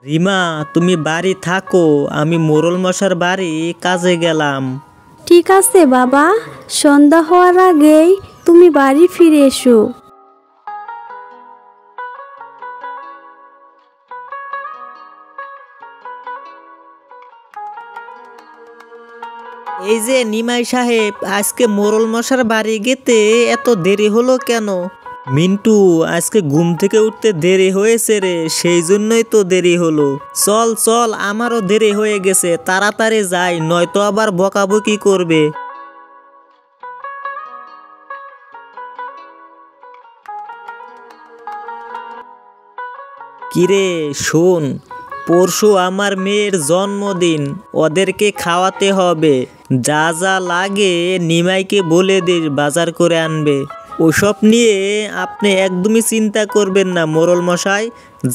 রিমা, তুমি বাড়ি থাকো, আমি মোরল মশার বাড়ি কাজে গেলাম। ঠিক আছে বাবা, সন্ধ্যা হওয়ার আগেই তুমি বাড়ি ফিরে এসো। এই যে নিমাই সাহেব, আজকে মোরল মশার বাড়ি যেতে এত দেরি হলো কেন? মিন্টু, আজকে ঘুম থেকে উঠতে দেরি হয়েছে রে, সেই জন্যই তো দেরি হলো। চল চল, আমারও দেরি হয়ে গেছে, তাড়াতাড়ি যাই, নয়তো আবার বকাবকি করবে। কিরে শোন, পরশু আমার মেয়ের জন্মদিন, ওদেরকে খাওয়াতে হবে। যা যা লাগে নিমাইকে বলে দিস বাজার করে আনবে। ওসব নিয়ে আপনি একদমই চিন্তা করবেন না মোরল মশাই,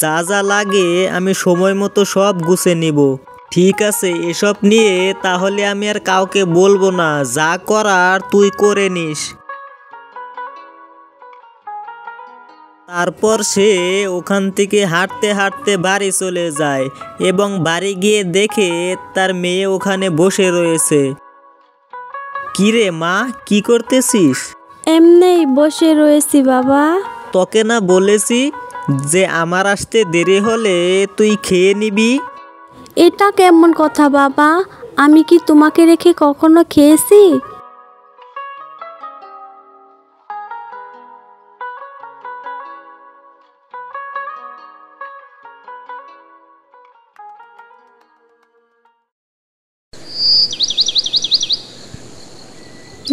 যা যা লাগে আমি সময় মতো সব গুছে নিব। ঠিক আছে, এসব নিয়ে তাহলে আমি আর কাউকে বলবো না, যা করার তুই করে নিস। তারপর সে ওখান থেকে হাঁটতে হাঁটতে বাড়ি চলে যায় এবং বাড়ি গিয়ে দেখে তার মেয়ে ওখানে বসে রয়েছে। কিরে মা, কি করতেছিস? এমনিই বসে রয়েছি বাবা। তোকে না বলেছি যে আমার আসতে দেরি হলে তুই খেয়ে নিবি? এটা কেমন কথা বাবা, আমি কি তোমাকে রেখে কখনো খেয়েছি?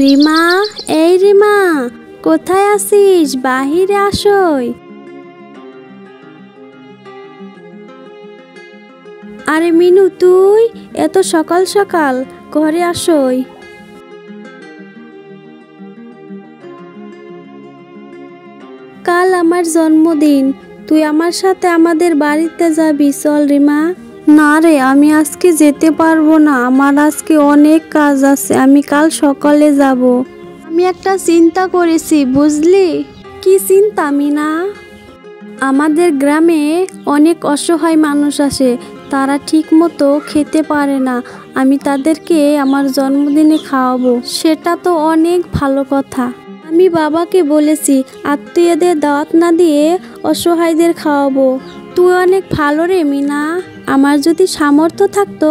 রিমা, এই রিমা, কোথায় আছিস? বাহিরে আসই। আরে মিনু, তুই এত সকাল সকাল ঘরে আসই। কাল আমার জন্মদিন, তুই আমার সাথে আমাদের বাড়িতে যাবি, চল রিমা। না রে, আমি আজকে যেতে পারবো না, আমার আজকে অনেক কাজ আছে, আমি কাল সকালে যাব। আমি একটা চিন্তা করেছি বুঝলি। কি চিন্তা মিনা? আমাদের গ্রামে অনেক অসহায় মানুষ আসে, তারা ঠিক মতো খেতে পারে না, আমি তাদেরকে আমার জন্মদিনে খাওয়াবো, সেটা তো অনেক ভালো কথা। আমি বাবাকে বলেছি আত্মীয়দের দাওয়াত না দিয়ে অসহায়দের খাওয়াবো। তুই অনেক ভালো রে মিনা, আমার যদি সামর্থ্য থাকতো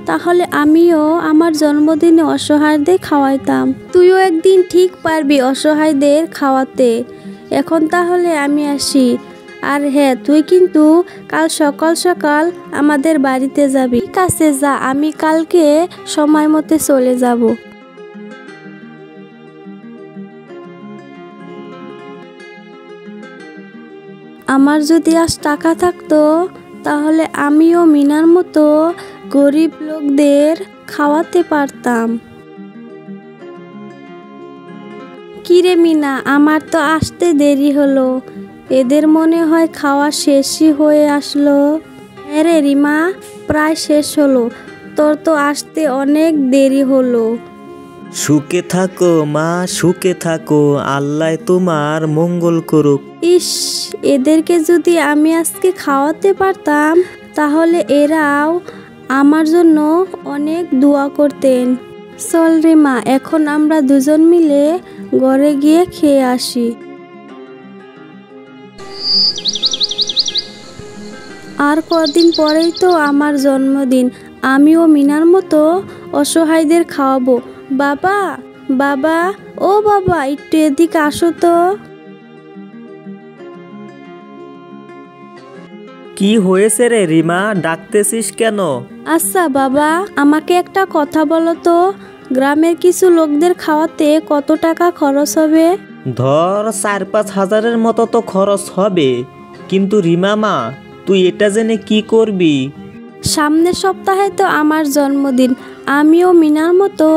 তাহলে আমিও আমার জন্মদিনে অসহায়দের খাওয়াইতাম। তুইও একদিন ঠিক পারবি অসহায়দের খাওয়াতে। এখন তাহলে আমি আসি। আর হ্যাঁ, তুই কিন্তু কাল সকাল সকাল আমাদের বাড়িতে যাবি। ঠিক আছে, যা, আমি কালকে সময় মতো চলে যাব। আমার যদি আজ টাকা থাকতো তাহলে আমিও মিনার মতো গরিব লোকদের খাওয়াতে পারতাম। কিরে মিনা, আমার তো আসতে দেরি হলো, এদের মনে হয় খাওয়া শেষই হয়ে আসলো। হ্যাঁ রে রিমা, প্রায় শেষ হলো, তোর তো আসতে অনেক দেরি হলো। সুখে থাকো মা, সুখে থাকো, আল্লাহ তোমার মঙ্গল করুক। ইস, এদেরকে যদি আমি আজকে খাওয়াতে পারতাম তাহলে এরাও আমার জন্য অনেক দোয়া করতেন। চল রে মা, এখন আমরা দুজন মিলে ঘরে গিয়ে খেয়ে আসি। আর কদিন পরেই তো আমার জন্মদিন, আমিও মিনার মতো অসহায়দের খাওয়াবো। বাবা, বাবা, ও বাবা, একটু এদিকে আসো তো। কি হয়েছে রে রিমা, ডাকতেছিস কেন? আচ্ছা বাবা, আমাকে একটা কথা বলো তো, গ্রামের কিছু লোকদের খাওয়াতে কত টাকা খরচ হবে? ধর 4-5 হাজারের মতো তো খরচ হবে, কিন্তু রিমা মা, তুই এটা জেনে কি করবি? সামনের সপ্তাহে তো আমার জন্মদিন, আমিও মিনার মতো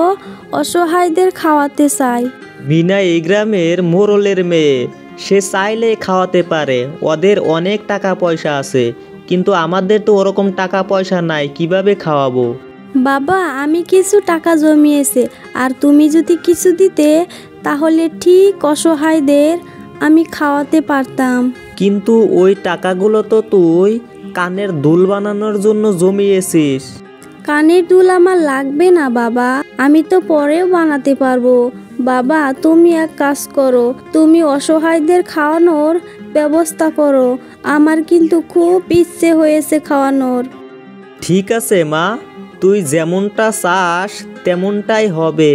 অসহায়দের খাওয়াতে চাই। মিনা এই গ্রামের মোড়লের মেয়ে, সে চাইলে খাওয়াতে পারে, ওদের অনেক টাকা পয়সা আছে, কিন্তু আমাদের তো ওরকম টাকা পয়সা নাই, কিভাবে খাওয়াবো? বাবা, আমি কিছু টাকা জমিয়েছে, আর তুমি যদি কিছু দিতে তাহলে ঠিক অসহায়দের আমি খাওয়াতে পারতাম। কিন্তু ওই টাকাগুলো তো তুই কানের দুল বানানোর জন্য জমিয়েছিস। কানের দুল আমার লাগবে না বাবা, আমি তো পরেও বানাতে পারবো। বাবা তুমি এক কাজ করো, তুমি অসহায়দের খাওয়ানোর ব্যবস্থা করো, আমার কিন্তু খুব ইচ্ছে হয়েছে খাওয়ানোর। ঠিক আছে মা, তুই যেমনটা চাস তেমনটাই হবে।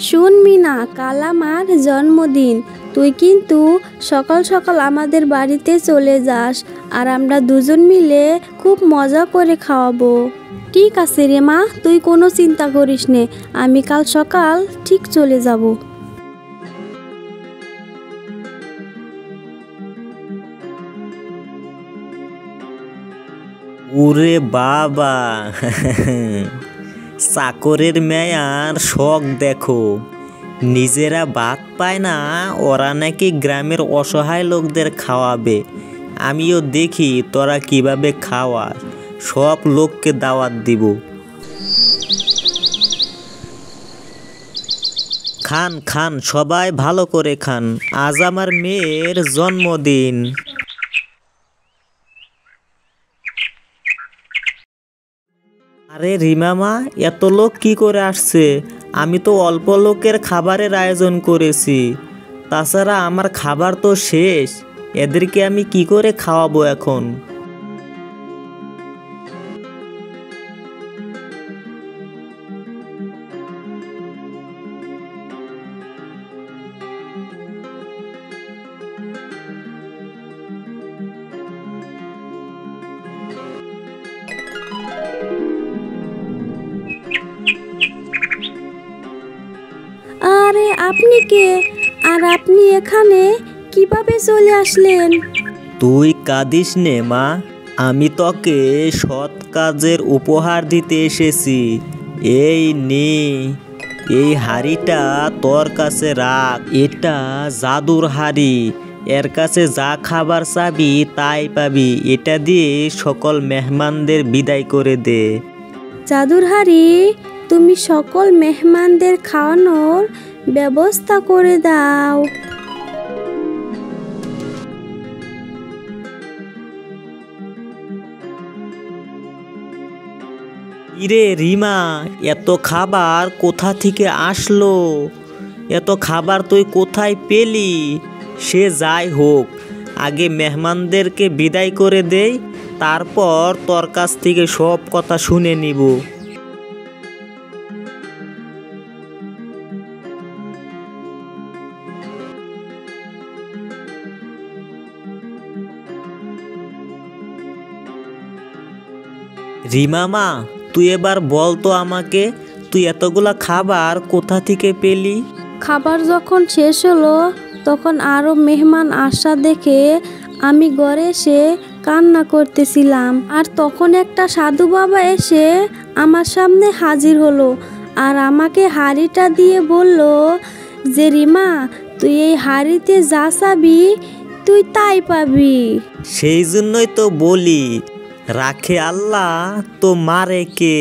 শুন মিনা, কাল আমার জন্মদিন, তুই কিন্তু সকাল সকাল আমাদের বাড়িতে চলে যাস, আর আমরা দুজন মিলে খুব মজা করে খাওয়াবো। ঠিক আছে রে মা, তুই কোনো চিন্তা করিস নে, আমি কাল সকাল ঠিক চলে যাব। ওরে বাবা, চাকরের মেয়ার শখ দেখো, নিজেরা ভাত পায় না, ওরা নাকি গ্রামের অসহায় লোকদের খাওয়াবে। আমিও দেখি তোরা কিভাবে খাওয়াস, সব লোককে দাওয়াত দিব। খান খান, সবাই ভালো করে খান, আজ আমার মেয়ের জন্মদিন। আরে রিমা মা, এত লোক কি করে আসছে? আমি তো অল্প লোকের খাবারের আয়োজন করেছি, তাছাড়া আমার খাবার তো শেষ, এদেরকে আমি কি করে খাওয়াবো এখন? আরে আপনি কে? আর আপনি এখানে কিভাবে চলে আসলেন? তুই কাঁদিস নে মা, আমি তোকে সৎ কাজের উপহার দিতে এসেছি। এই নে, এই হাড়িটা তোর কাছে রাখ, এটা জাদুর হাড়ি, এর কাছে যা খাবার চাবি তাই পাবি, এটা দিয়ে সকল মেহমানদের বিদায় করে দে। জাদুর হাড়ি, তুমি সকল মেহমানদের খাওয়ানোর ব্যবস্থা করে দাও। ইরে রিমা, এত খাবার কোথা থেকে আসলো? এত খাবার তুই কোথায় পেলি? সে যাই হোক, আগে মেহমানদেরকে বিদায় করে দেই, তারপর তোর কাছ থেকে সব কথা শুনে নিব। রিমা মা, তুই এবার বল তো আমাকে, তুই এতগুলা খাবার কোথা থেকে পেলি? খাবার যখন শেষ হলো, তখন আরো মেহমান আসা দেখে আমি ঘরে এসে কান্না করতেছিলাম, আর তখন একটা সাধু বাবা এসে আমার সামনে হাজির হলো, আর আমাকে হাড়িটা দিয়ে বলল যে রিমা, তুই এই হাড়িতে যা চাবি তুই তাই পাবি। সেই জন্যই তো বলি, রাখে আল্লাহ তো মারে কে।